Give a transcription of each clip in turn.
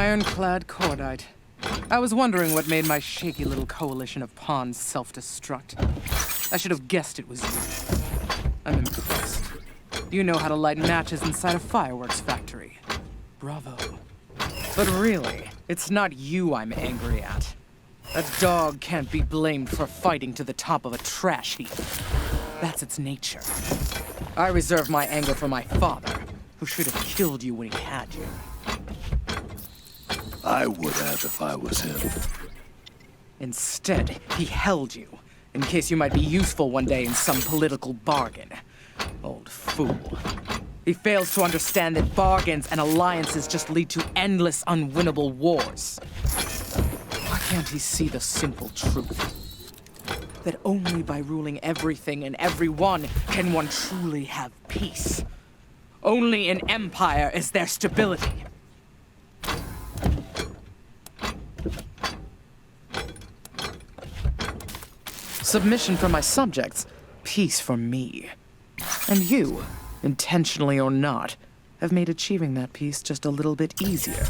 Ironclad Cordite. I was wondering what made my shaky little coalition of pawns self-destruct. I should have guessed it was you. I'm impressed. You know how to light matches inside a fireworks factory. Bravo. But really, it's not you I'm angry at. That dog can't be blamed for fighting to the top of a trash heap. That's its nature. I reserve my anger for my father, who should have killed you when he had you. I would have if I was him. Instead, he held you, in case you might be useful one day in some political bargain. Old fool. He fails to understand that bargains and alliances just lead to endless, unwinnable wars. Why can't he see the simple truth? That only by ruling everything and everyone can one truly have peace. Only in empire is there stability. Submission for my subjects, peace for me. And you, intentionally or not, have made achieving that peace just a little bit easier.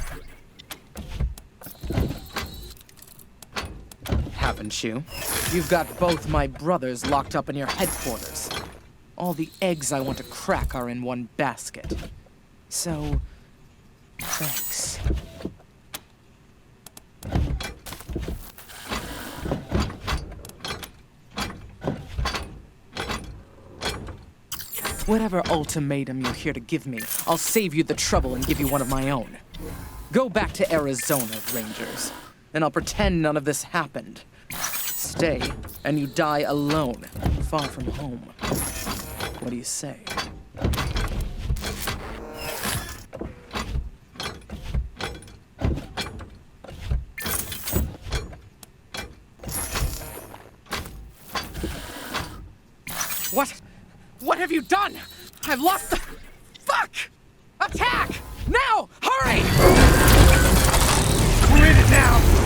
Haven't you? You've got both my brothers locked up in your headquarters. All the eggs I want to crack are in one basket. So, thanks. Whatever ultimatum you're here to give me, I'll save you the trouble and give you one of my own. Go back to Arizona, Rangers, and I'll pretend none of this happened. Stay, and you die alone, far from home. What do you say? What have you done? I've lost the... Fuck! Attack! Now! Hurry! We're in it now!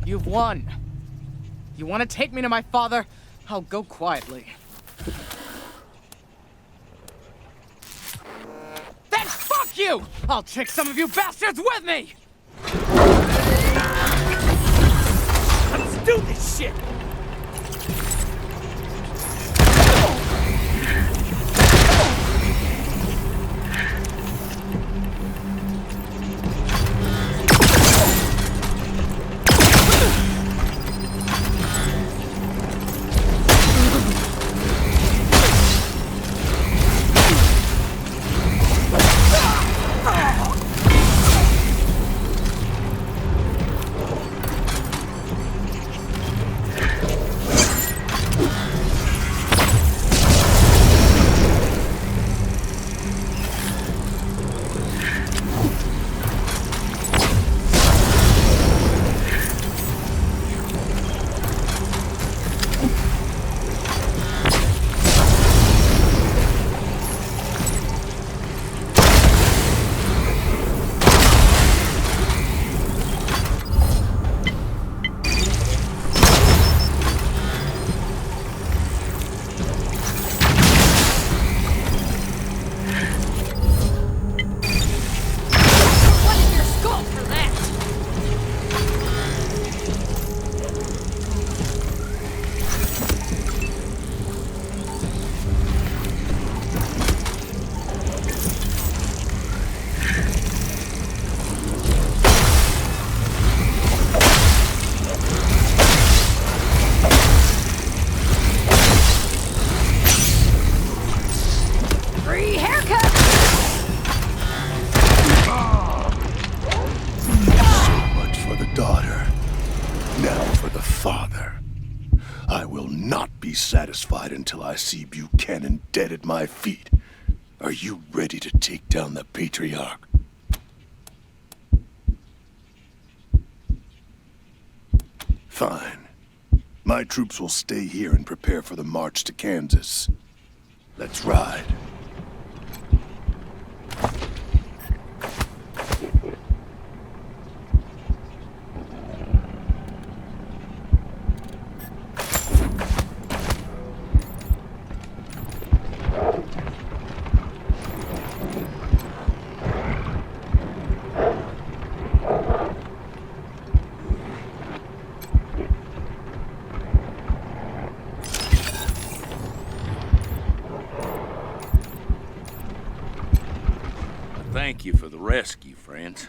You've won. You want to take me to my father? I'll go quietly. Then fuck you! I'll take some of you bastards with me! Let's do this shit! Satisfied until I see Buchanan dead at my feet. Are you ready to take down the Patriarch? Fine. My troops will stay here and prepare for the march to Kansas. Let's ride. Thank you for the rescue, friends.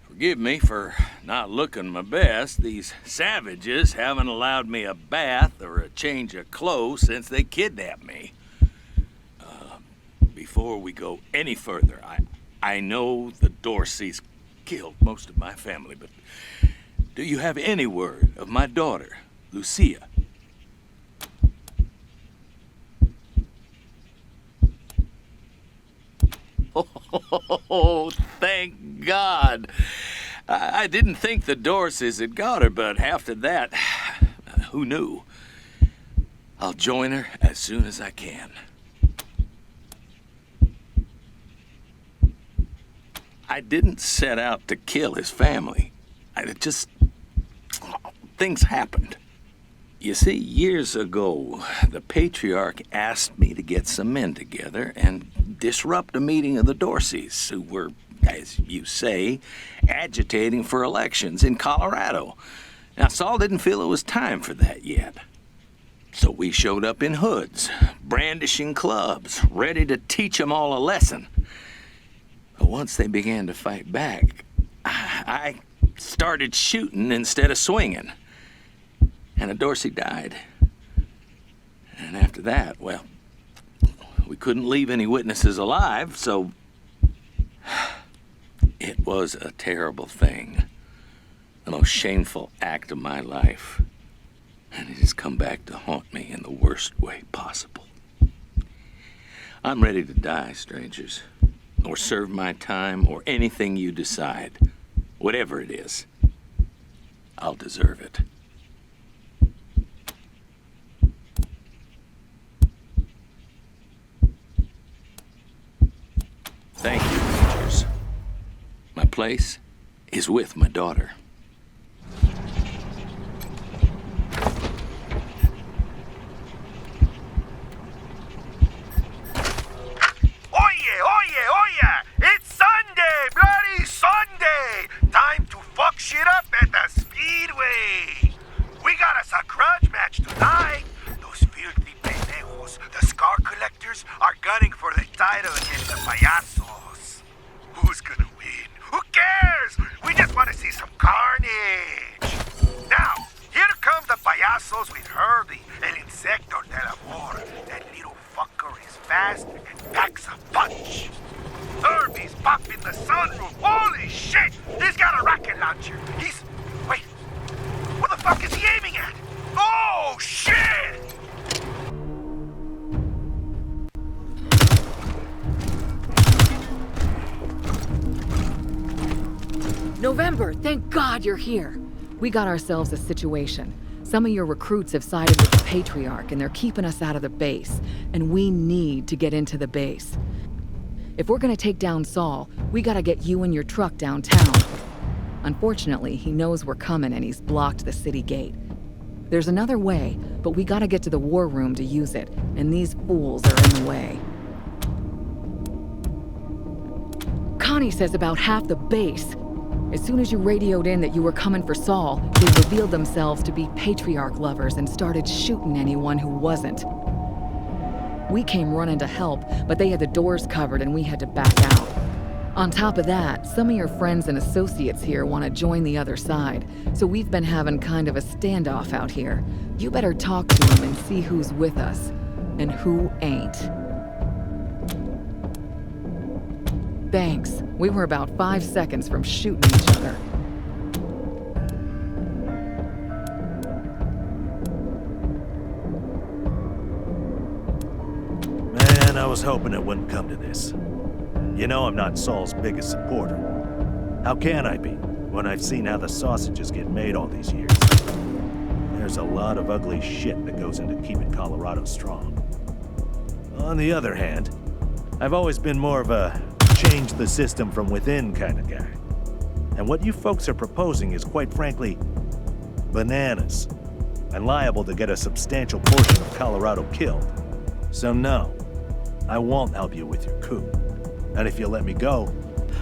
Forgive me for not looking my best. These savages haven't allowed me a bath or a change of clothes since they kidnapped me. Before we go any further, I know the Dorseys killed most of my family, but do you have any word of my daughter, Lucia? Oh, thank God. I didn't think the Dorseys had got her, but after that, who knew? I'll join her as soon as I can. I didn't set out to kill his family. Things happened. You see, years ago, the Patriarch asked me to get some men together and disrupt a meeting of the Dorseys, who were, as you say, agitating for elections in Colorado. Now, Saul didn't feel it was time for that yet. So we showed up in hoods, brandishing clubs, ready to teach them all a lesson. But once they began to fight back, I started shooting instead of swinging. And a Dorsey died. And after that, well, we couldn't leave any witnesses alive, so it was a terrible thing. The most shameful act of my life. And it has come back to haunt me in the worst way possible. I'm ready to die, strangers. Or serve my time, or anything you decide. Whatever it is, I'll deserve it. Thank you, Rangers. My place is with my daughter. goes with Herbie, el insecto del amor. That little fucker is fast and packs a punch. Herbie's popping the sunroof. Holy shit! He's got a rocket launcher. Wait, what the fuck is he aiming at? Oh, shit! November, thank God you're here. We got ourselves a situation. Some of your recruits have sided with the Patriarch and they're keeping us out of the base. And we need to get into the base. If we're gonna take down Saul, we gotta get you and your truck downtown. Unfortunately, he knows we're coming and he's blocked the city gate. There's another way, but we gotta get to the war room to use it, and these fools are in the way. Connie says about half the base. As soon as you radioed in that you were coming for Saul, they revealed themselves to be Patriarch lovers and started shooting anyone who wasn't. We came running to help, but they had the doors covered and we had to back out. On top of that, some of your friends and associates here want to join the other side, so we've been having kind of a standoff out here. You better talk to them and see who's with us, and who ain't. Thanks. We were about 5 seconds from shooting each other. Man, I was hoping it wouldn't come to this. You know I'm not Saul's biggest supporter. How can I be, when I've seen how the sausages get made all these years? There's a lot of ugly shit that goes into keeping Colorado strong. On the other hand, I've always been more of a change the system from within kind of guy. And what you folks are proposing is, quite frankly, bananas, and liable to get a substantial portion of Colorado killed. So no, I won't help you with your coup. And if you let me go,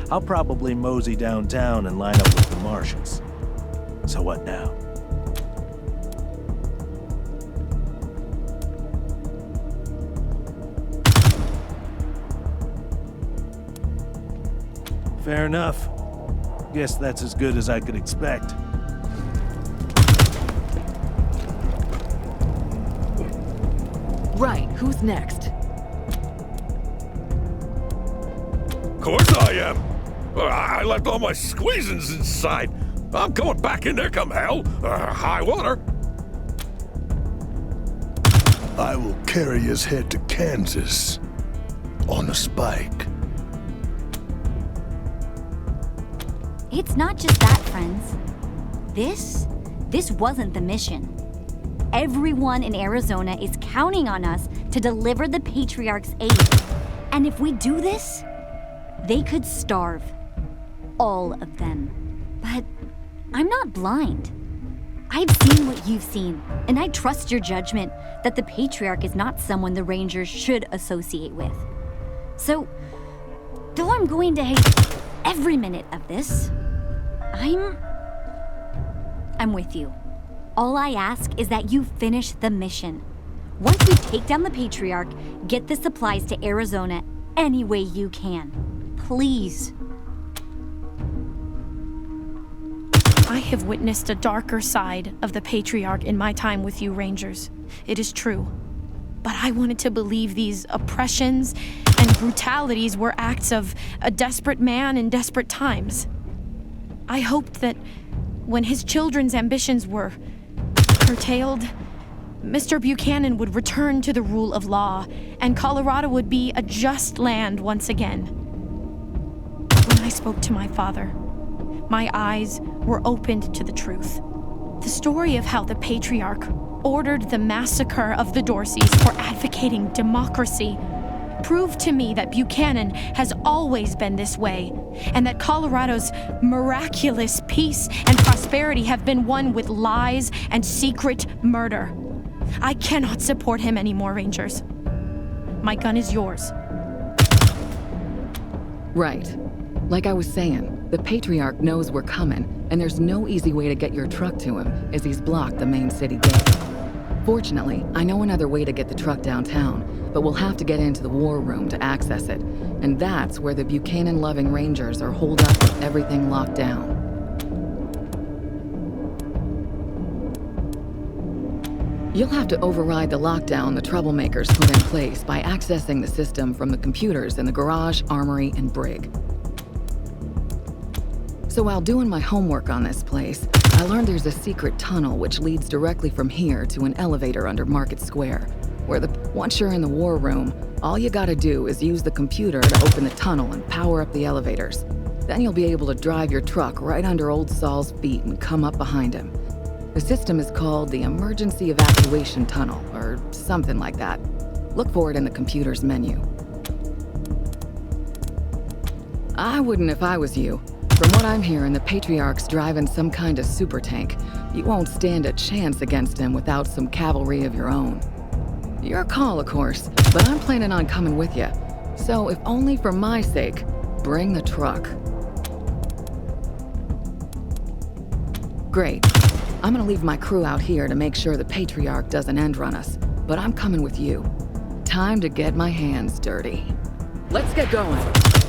I'll probably mosey downtown and line up with the marshals. So what now? Fair enough. Guess that's as good as I could expect. Right, who's next? Of course I am. I left all my squeezins inside. I'm going back in there come hell, high water. I will carry his head to Kansas on a spike. It's not just that, friends. This wasn't the mission. Everyone in Arizona is counting on us to deliver the Patriarch's aid. And if we do this, they could starve. All of them. But I'm not blind. I've seen what you've seen, and I trust your judgment that the Patriarch is not someone the Rangers should associate with. So, though I'm going to hate every minute of this, I'm with you. All I ask is that you finish the mission. Once we take down the Patriarch, get the supplies to Arizona any way you can. Please. I have witnessed a darker side of the Patriarch in my time with you, Rangers. It is true. But I wanted to believe these oppressions and brutalities were acts of a desperate man in desperate times. I hoped that when his children's ambitions were curtailed, Mr. Buchanan would return to the rule of law, and Colorado would be a just land once again. When I spoke to my father, my eyes were opened to the truth. The story of how the Patriarch ordered the massacre of the Dorseys for advocating democracy proved to me that Buchanan has always been this way, and that Colorado's miraculous peace and prosperity have been won with lies and secret murder. I cannot support him anymore, Rangers. My gun is yours. Right. Like I was saying, the Patriarch knows we're coming, and there's no easy way to get your truck to him, as he's blocked the main city gate. Fortunately, I know another way to get the truck downtown, but we'll have to get into the war room to access it, and that's where the Buchanan-loving Rangers are holed up with everything locked down. You'll have to override the lockdown the troublemakers put in place by accessing the system from the computers in the garage, armory, and brig. So while doing my homework on this place, I learned there's a secret tunnel which leads directly from here to an elevator under Market Square, where once you're in the war room, all you gotta do is use the computer to open the tunnel and power up the elevators. Then you'll be able to drive your truck right under Old Saul's feet and come up behind him. The system is called the Emergency Evacuation Tunnel, or something like that. Look for it in the computer's menu. I wouldn't if I was you. From what I'm hearing, the Patriarch's driving some kind of super tank. You won't stand a chance against him without some cavalry of your own. Your call, of course, but I'm planning on coming with you. So if only for my sake, bring the truck. Great. I'm gonna leave my crew out here to make sure the Patriarch doesn't end run us, but I'm coming with you. Time to get my hands dirty. Let's get going.